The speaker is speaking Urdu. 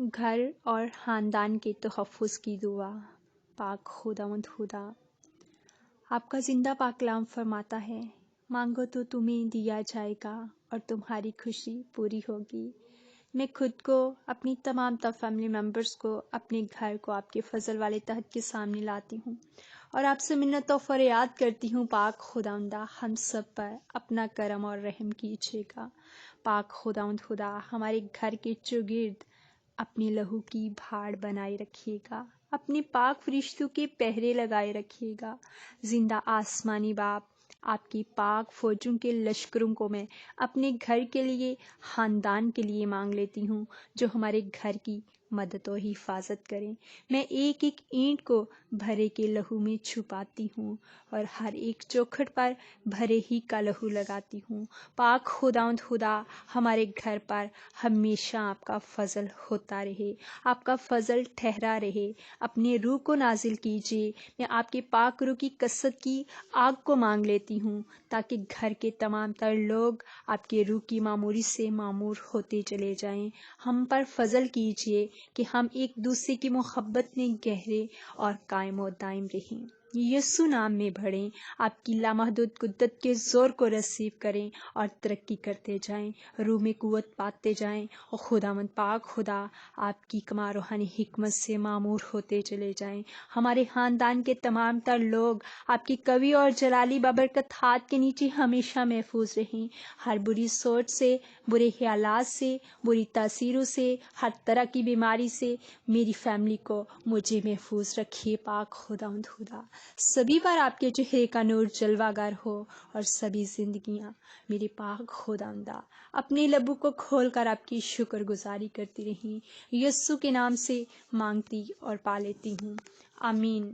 گھر اور خاندان کے تحفظ کی دعا۔ پاک خداوند خدا، آپ کا زندہ پاک کلام فرماتا ہے، مانگو تو تمہیں دیا جائے گا اور تمہاری خوشی پوری ہوگی۔ میں خود کو، اپنی تمام فیملی ممبرز کو، اپنے گھر کو آپ کے فضل والے تحت کے سامنے لاتی ہوں اور آپ سے منت و فریاد کرتی ہوں، پاک خداوندہ ہم سب پر اپنا کرم اور رحم کیجیے گا۔ پاک خداوند خدا، ہمارے گھر کے چوگرد اپنے لہو کی بھاڑ بنائے رکھیے گا، اپنے پاک فرشتوں کے پہرے لگائے رکھیے گا۔ زندہ آسمانی باپ، آپ کی پاک فوجوں کے لشکروں کو میں اپنے گھر کے لیے، خاندان کے لیے مانگ لیتی ہوں، جو ہمارے گھر کی مدد و حفاظت کریں۔ میں ایک ایک اینٹ کو بھرے کے لہو میں چھپاتی ہوں اور ہر ایک چوکھٹ پر بھرے ہی کا لہو لگاتی ہوں۔ پاک خداوند خدا، ہمارے گھر پر ہمیشہ آپ کا فضل ہوتا رہے، آپ کا فضل ٹھہرا رہے۔ اپنے روح کو نازل کیجیے۔ میں آپ کے پاک روح کی کثرت کی آگ کو مانگ لیتی ہوں، تاکہ گھر کے تمام تر لوگ آپ کے روح کی معموری سے معمور ہوتے چلے جائیں۔ ہم پر فضل کیجیے کہ ہم ایک دوسرے کی محبت میں گہرے اور قائم و دائم رہیں۔ یسوع نام میں بڑھیں، آپ کی لامحدود قدرت کے زور کو ریسیو کریں اور ترقی کرتے جائیں، روح میں قوت پاتے جائیں، اور خداوند پاک خدا آپ کی کما روحانی حکمت سے معمور ہوتے چلے جائیں۔ ہمارے خاندان کے تمام تر لوگ آپ کی قوی اور جلالی بابرکت ہاتھ کے نیچے ہمیشہ محفوظ رہیں۔ ہر بری سوچ سے، برے خیالات سے، بری تاثیروں سے، ہر طرح کی بیماری سے میری فیملی کو مجھے محفوظ رکھیے۔ پاک خداوند خدا، سبھی پر آپ کے چہرے کا نور جلوہ گر ہو اور سبھی زندگیاں میرے پاک خداوندہ اپنے لبوں کو کھول کر آپ کی شکر گزاری کرتی رہیں۔ یسوع کے نام سے مانگتی اور پا لیتی ہوں، آمین۔